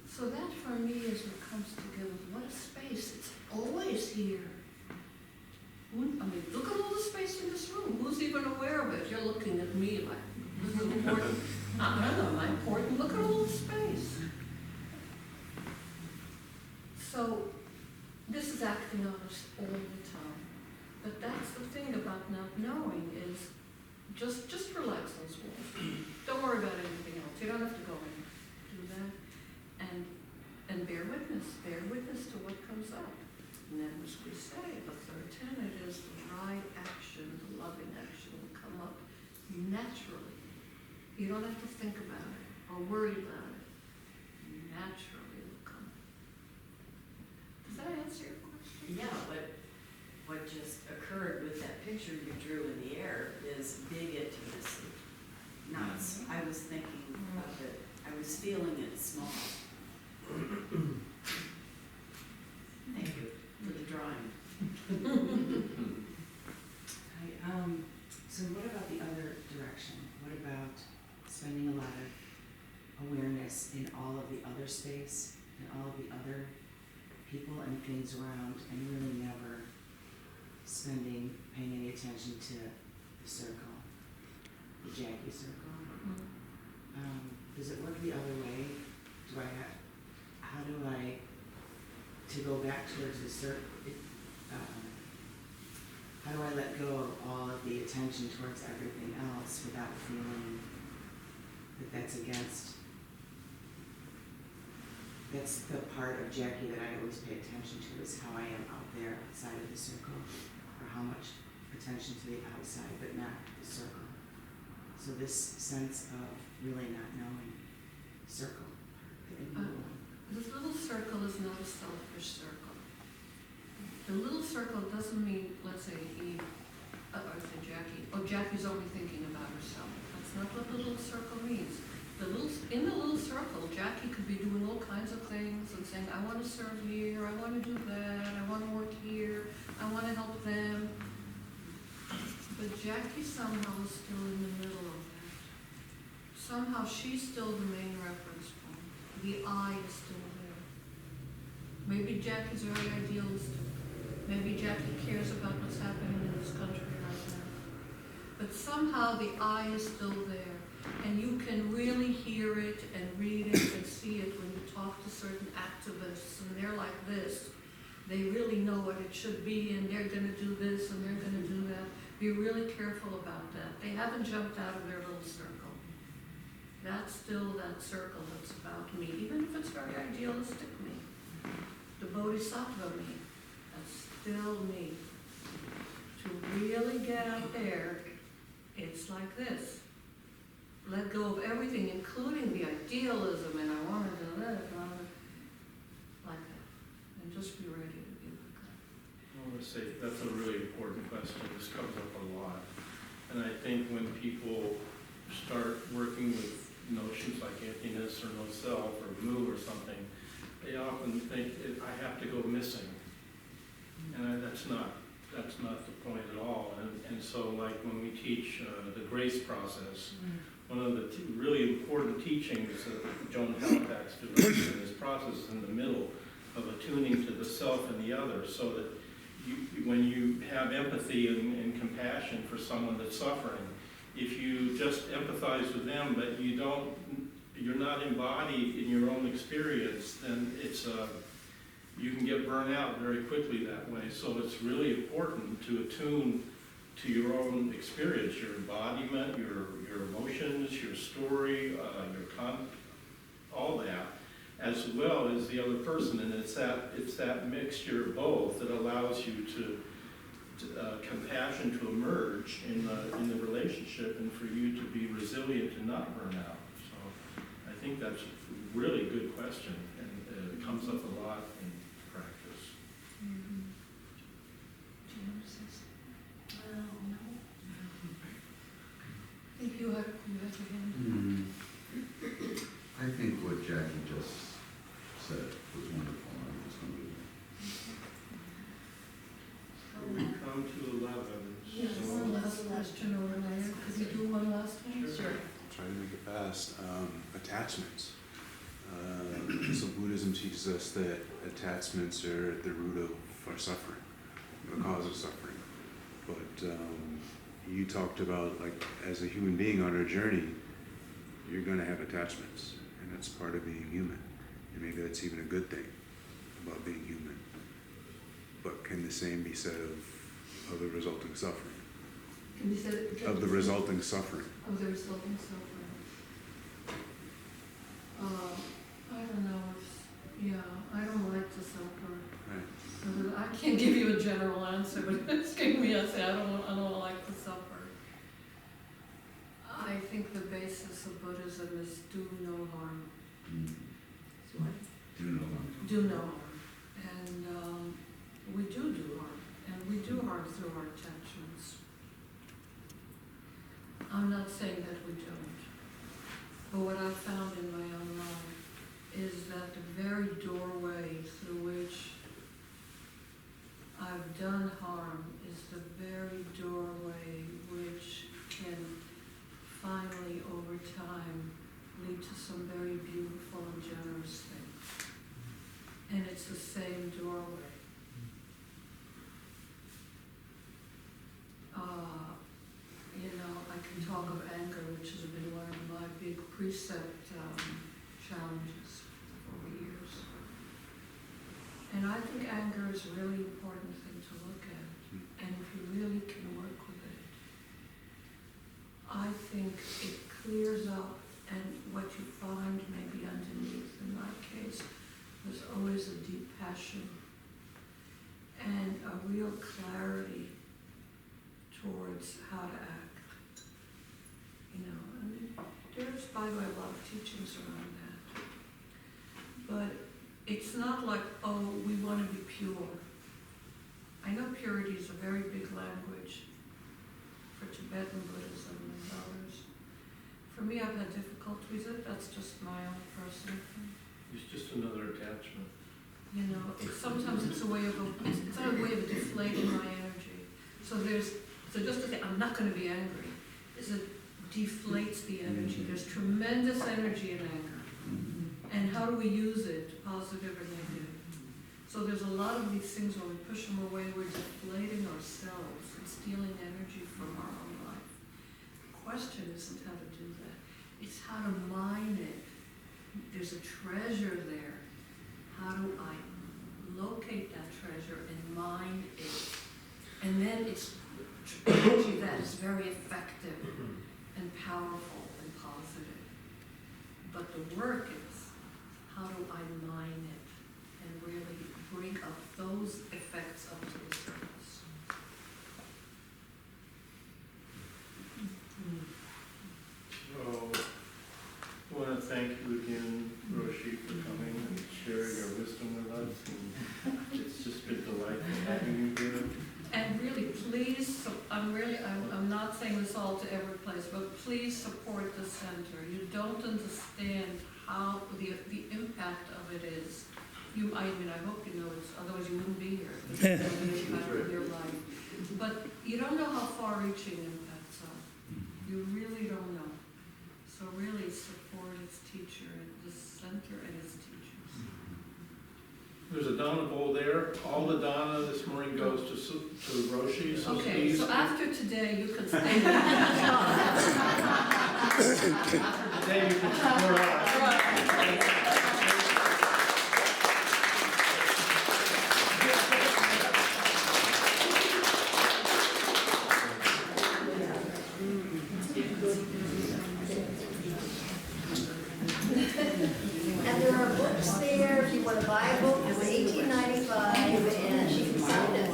So that for me is what comes together. What a space, it's always here. I mean, look at all the space in this room. Who's even aware of it? You're looking at me like, this is important. I don't know, am I important? Look at all the space. So, this is acting on us all the time. But that's the thing about not knowing is just relax those walls. Don't worry about anything else. You don't have to go and do that. And bear witness to what comes up. And then as we say, the third tenet is the right action, the loving action will come up naturally. You don't have to think about it or worry about it. Naturally it will come. Does that answer your question? Yeah, what just occurred with that picture you drew in the air is big intimacy. Not, I was thinking of it, I was feeling it small. Thank you for the drawing. So what about the other direction? What about spending a lot of awareness in all of the other space and all of the other people and things around, and really never paying any attention to the circle, the Jackie circle? Does it work the other way? How do I, to go back towards the circle, how do I let go of all of the attention towards everything else without feeling that that's the part of Jackie that I always pay attention to, is how I am out there outside of the circle, or how much attention to the outside but not the circle. So this sense of really not knowing circle, the inner one. This little circle is not a selfish circle. The little circle doesn't mean, let's say Eve, or say Jackie, oh, Jackie's only thinking about herself. That's not what the little circle means. In the little circle, Jackie could be doing all kinds of things and saying, I want to serve here, I want to do that, I want to work here, I want to help them. But Jackie somehow is still in the middle of that. Somehow she's still the main reference point. The I is still there. Maybe Jackie's very idealistic. Maybe Jackie cares about what's happening in this country right now. But somehow the I is still there. And you can really hear it and read it and see it when you talk to certain activists, and they're like this. They really know what it should be, and they're going to do this, and they're going to do that. Be really careful about that. They haven't jumped out of their little circle. That's still that circle that's about me, even if it's very idealistic me. The Bodhisattva me, that's still me. To really get out there, it's like this. Let go of everything, including the idealism, and I want to do that, and I want to, like that. And just be ready to be like that. I want to say that's a really important question. This comes up a lot. And I think when people start working with notions like emptiness or no self or blue or something, they often think, I have to go missing. And that's not the point at all. And so like when we teach the grace process, one of the really important teachings that Joan Halifax developed in this process is in the middle of attuning to the self and the other, so that when you have empathy and compassion for someone that's suffering, if you just empathize with them, but you're not embodied in your own experience, then you can get burnt out very quickly that way. So it's really important to attune to your own experience, your embodiment, your emotions, your story, all that, as well as the other person. And it's that mixture of both that allows you to compassion to emerge in the relationship, and for you to be resilient and not burn out. So I think that's a really good question, and it comes up a lot in practice. Mm-hmm. Do you want to say something? No. I think you have your hand. I think what Jackie just said was wonderful. I'm just going to We come to 11. Yes, So- one last question over there. Could you do one last one? Sure. Try to make it fast. Attachments. So Buddhism teaches us that attachments are at the root of our suffering, the cause of suffering. But you talked about, like, as a human being on our journey, you're going to have attachments, and that's part of being human. And maybe that's even a good thing about being human. But can the same be said of the resulting suffering? Can you say it again? Of the resulting suffering. Of the resulting suffering. I don't know. I don't like to suffer. Right. I can't give you a general answer, but it's giving me a say. I don't like to suffer. I think the basis of Buddhism is do no harm. do no harm. Do no harm. And we do harm. And we do harm through our attachments. I'm not saying that we don't. But what I've found in my own life is that the very doorway through which I've done harm is the very doorway which can finally, over time, lead to some very beautiful and generous things. And it's the same doorway. I can talk of anger, which has been one of my big precept challenges over years. And I think anger is a really important thing to look at. and if you really can work with it, I think it clears up, and what you find maybe underneath, in my case, was always a deep passion and a real clarity towards how to act. You know, and there's, by the way, a lot of teachings around that. But it's not like, oh, we want to be pure. I know purity is a very big language for Tibetan Buddhism and others. For me, I've had difficulty with it. That's just my own personal thing. It's just another attachment. You know, sometimes it's a way of it's not a way of deflating my energy. So just to say I'm not going to be angry is it deflates the energy. There's tremendous energy in anger, and how do we use it, positive or negative? So there's a lot of these things when we push them away, we're deflating ourselves and stealing energy from our own life. The question isn't how to do that; it's how to mine it. There's a treasure there. How do I locate that treasure and mine it? And then it's energy that is very effective and powerful and positive. But the work is, how do I mine it and really bring up those effects up to the surface? So, I want to thank you again, Roshi, for coming and sharing your wisdom with us. And it's just been delightful having you here. And really, please, I'm not saying this all to every place, but please support the center. You don't understand how the impact of it is. I hope you know this, otherwise you wouldn't be here. It's the impact of your life. But you don't know how far-reaching impacts are. You really don't know. So really support its teacher, the center and its teachers. There's a Dana bowl there. All the Dana this morning goes to Roshi. So Okay, please, so after today, you can stay there. after today you can support us. And there are books there, if you want to buy a book, it's $18.95, and she can sign it.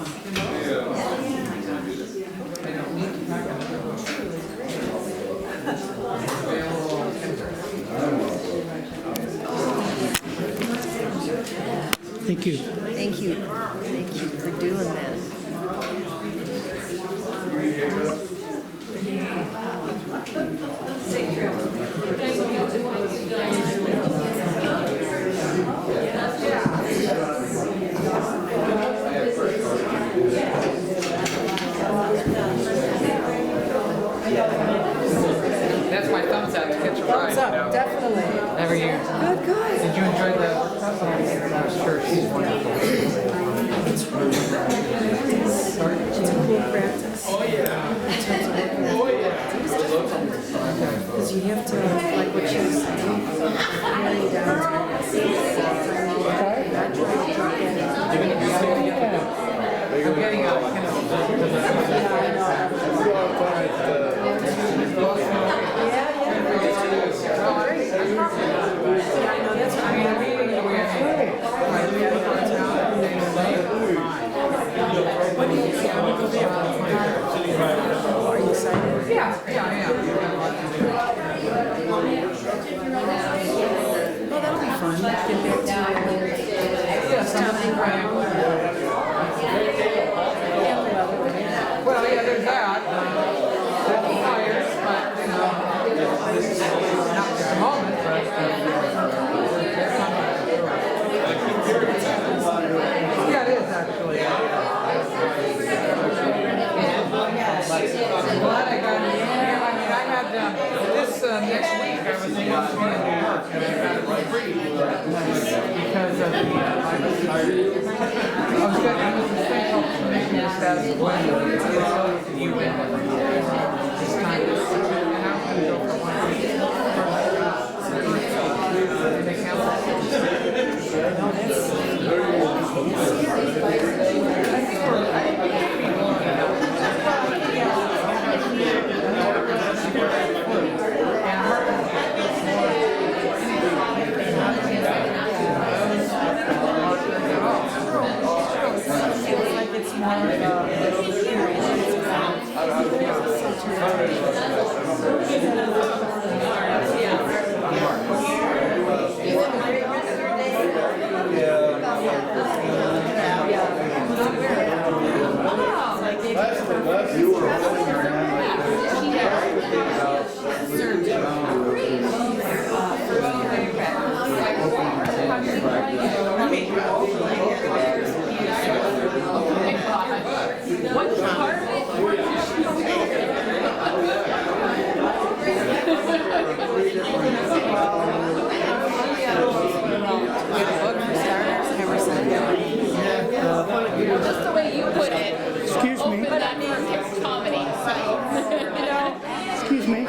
Thank you. Thank you. Thank you for doing that. That's my thumbs up to catch a ride. Thumbs up, definitely. Every year. Good, good. Did you enjoy the I'm sure she's wonderful. It's a cool practice. Oh, yeah. Oh, yeah. Because you have to, like what she was saying, really down to not trying to drop in. I'm getting out. Are you excited? Yeah, I am. Well, that'll be fun. Get back to Yes, I'm well, yeah, there's that. There's the fires, but, you know, not at the moment, but yeah, it is actually. I'm glad I got it. Yeah, I mean, I had this next week. I was supposed to be in New York, and I got it free because of the I was getting this thing called permission to status quo. It's affiliated to the UN. This time, and I was going to go for 1 week. They canceled. I think we're. Excuse me.